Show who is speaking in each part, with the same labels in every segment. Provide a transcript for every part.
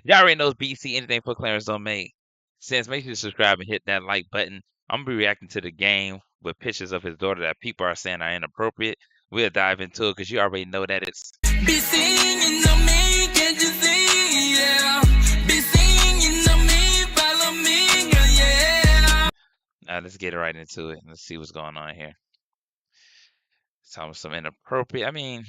Speaker 1: Y'all already know BC, anything for Clarence don't make sense. Make sure you subscribe and hit that like button. I'm gonna be reacting to the game with pictures of his daughter that people are saying are inappropriate. We'll dive into it because you already know that it's.
Speaker 2: Be singing to me, can't you see? Yeah. Be singing to me, follow me, yeah.
Speaker 1: Now let's get right into it. Let's see what's going on here. Some inappropriate. I mean,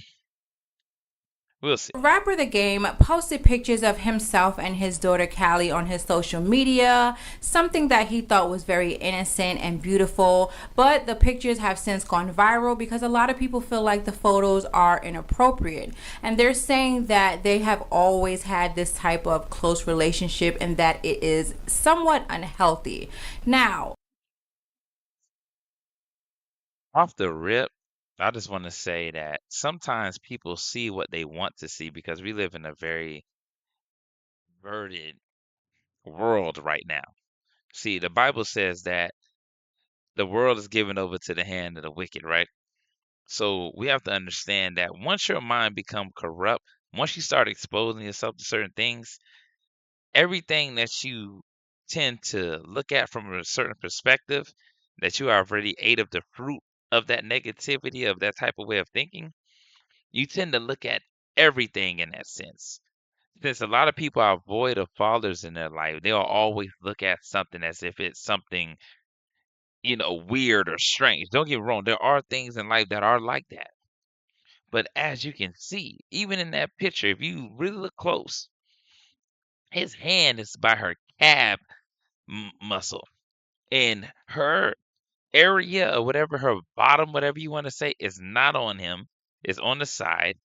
Speaker 1: we'll see.
Speaker 3: Rapper The Game posted pictures of himself and his daughter Callie on his social media, something that he thought was very innocent and beautiful, but the pictures have since gone viral because a lot of people feel like the photos are inappropriate, and they're saying that they have always had this type of close relationship and that it is somewhat unhealthy. Now,
Speaker 1: Off the rip, I just want to say that sometimes people see what they want to see because we live in a very perverted world right now. See, the Bible says that the world is given over to the hand of the wicked, right? So we have to understand that once your mind become corrupt, once you start exposing yourself to certain things, everything that you tend to look at from a certain perspective, that you already ate of the fruit of that negativity, of that type of way of thinking, you tend to look at everything in that sense. Since a lot of people are void of fathers in their life, they'll always look at something as if it's something, weird or strange. Don't get me wrong, there are things in life that are like that. But as you can see, even in that picture, if you really look close, his hand is by her calf muscle, and her area or whatever, her bottom, whatever you want to say, is not on him. It's on the side,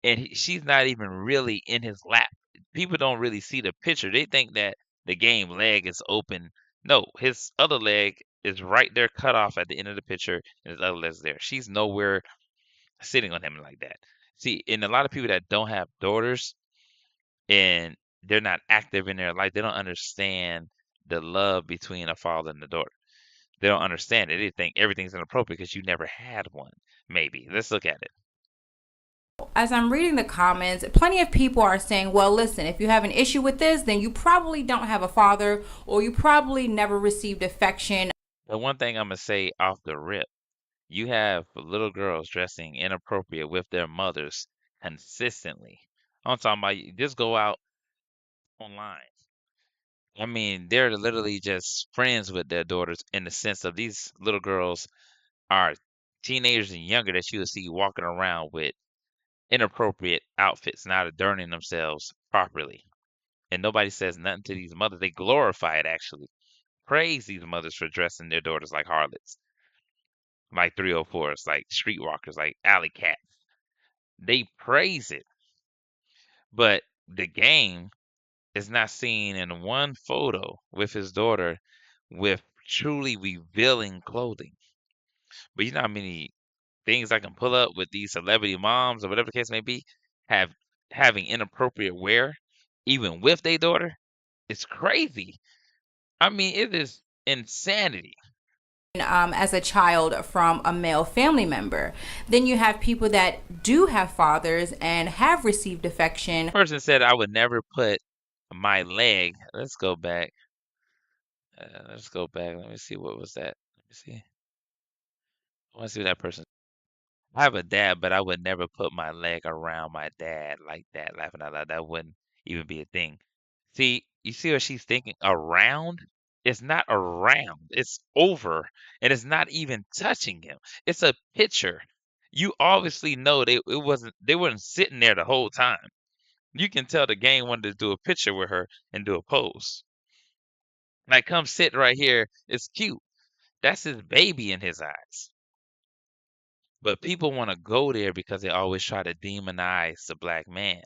Speaker 1: and she's not even really in his lap. People don't really see the picture. They think that the game leg is open. No, his other leg is right there, cut off at the end of the picture, and his other leg's there. She's nowhere sitting on him like that. See, and a lot of people that don't have daughters and they're not active in their life, they don't understand the love between a father and a daughter. They don't understand it. They think everything's inappropriate because you never had one. Maybe. Let's look at it.
Speaker 3: as I'm reading the comments, plenty of people are saying, well, listen, if you have an issue with this, then you probably don't have a father or you probably never received affection.
Speaker 1: The one thing I'm gonna say off the rip, you have little girls dressing inappropriate with their mothers consistently. I'm talking about just go out online. I mean, they're literally just friends with their daughters in the sense of these little girls are teenagers and younger that you will see walking around with inappropriate outfits, not adorning themselves properly. And nobody says nothing to these mothers. They glorify it actually. Praise these mothers for dressing their daughters like harlots, like 304s, like streetwalkers, like alley cats. They praise it. But the game is not seen in one photo with his daughter with truly revealing clothing. But you know how many things I can pull up with these celebrity moms or whatever the case may be, have having inappropriate wear, even with their daughter? It's crazy. I mean, it is insanity.
Speaker 3: As a child from a male family member. Then you have people that do have fathers and have received affection.
Speaker 1: Person said I would never put my leg. Let's go back. Let's go back. Let me see what was that. Let me see. I want to see what that person. I have a dad, but I would never put my leg around my dad like that. Laughing out loud, that wouldn't even be a thing. See, you see what she's thinking? Around? It's not around. It's over, and it's not even touching him. It's a picture. You obviously know they weren't sitting there the whole time. You can tell the game wanted to do a picture with her and do a pose. Like, come sit right here. It's cute. That's his baby in his eyes. But people want to go there because they always try to demonize the black man.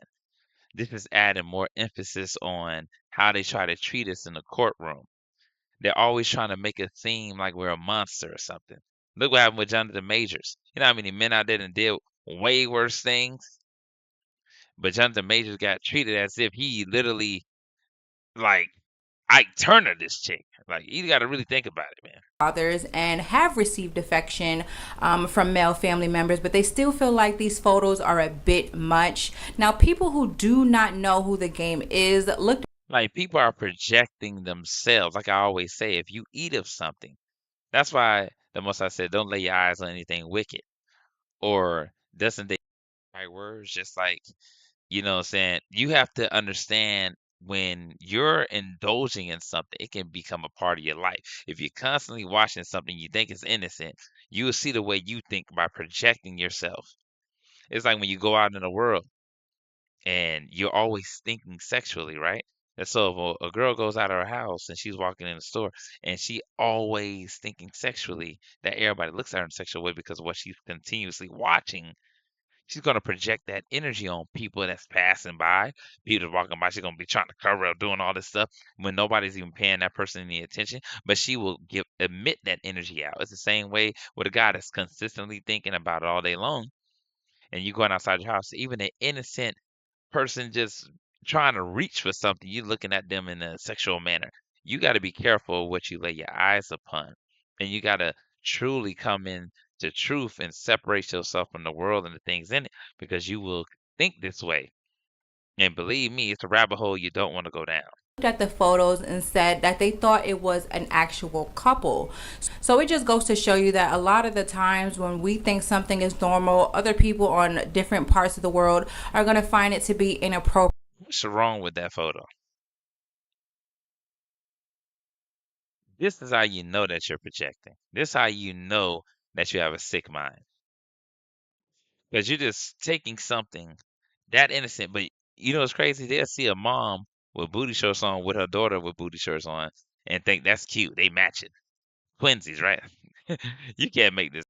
Speaker 1: This is adding more emphasis on how they try to treat us in the courtroom. They're always trying to make it seem like we're a monster or something. Look what happened with Jonathan Majors. You know how many men out there that did way worse things? But Jonathan Majors got treated as if he literally, like, Ike Turner this chick. Like, you got to really think about it, man.
Speaker 3: Fathers and have received affection from male family members, but they still feel like these photos are a bit much. Now, people who do not know who The Game is, look
Speaker 1: Like people are projecting themselves. Like I always say, if you eat of something, that's why the most I said, don't lay your eyes on anything wicked. Or doesn't they right words? Just like, what I'm saying, you have to understand when you're indulging in something, it can become a part of your life. If you're constantly watching something you think is innocent, you will see the way you think by projecting yourself. It's like when you go out in the world and you're always thinking sexually, right? And so if a girl goes out of her house and she's walking in the store and she always thinking sexually, that everybody looks at her in a sexual way because of what she's continuously watching, she's gonna project that energy on people that's passing by. People that's walking by, she's gonna be trying to cover up, doing all this stuff when nobody's even paying that person any attention. But she will give emit that energy out. It's the same way with a guy that's consistently thinking about it all day long, and you going outside your house, even an innocent person just trying to reach for something, you looking at them in a sexual manner. You got to be careful of what you lay your eyes upon, and you got to truly come in to truth and separate yourself from the world and the things in it, because you will think this way. And believe me, it's a rabbit hole you don't want to go down.
Speaker 3: Looked at the photos and said that they thought it was an actual couple. So it just goes to show you that a lot of the times when we think something is normal, other people on different parts of the world are going to find it to be inappropriate.
Speaker 1: What's wrong with that photo? This is how you know that you're projecting. This is how you know that you have a sick mind. Because you're just taking something that innocent, but it's crazy. They'll see a mom with booty shorts on with her daughter with booty shorts on and think that's cute. They match it. Twinsies, right? You can't make this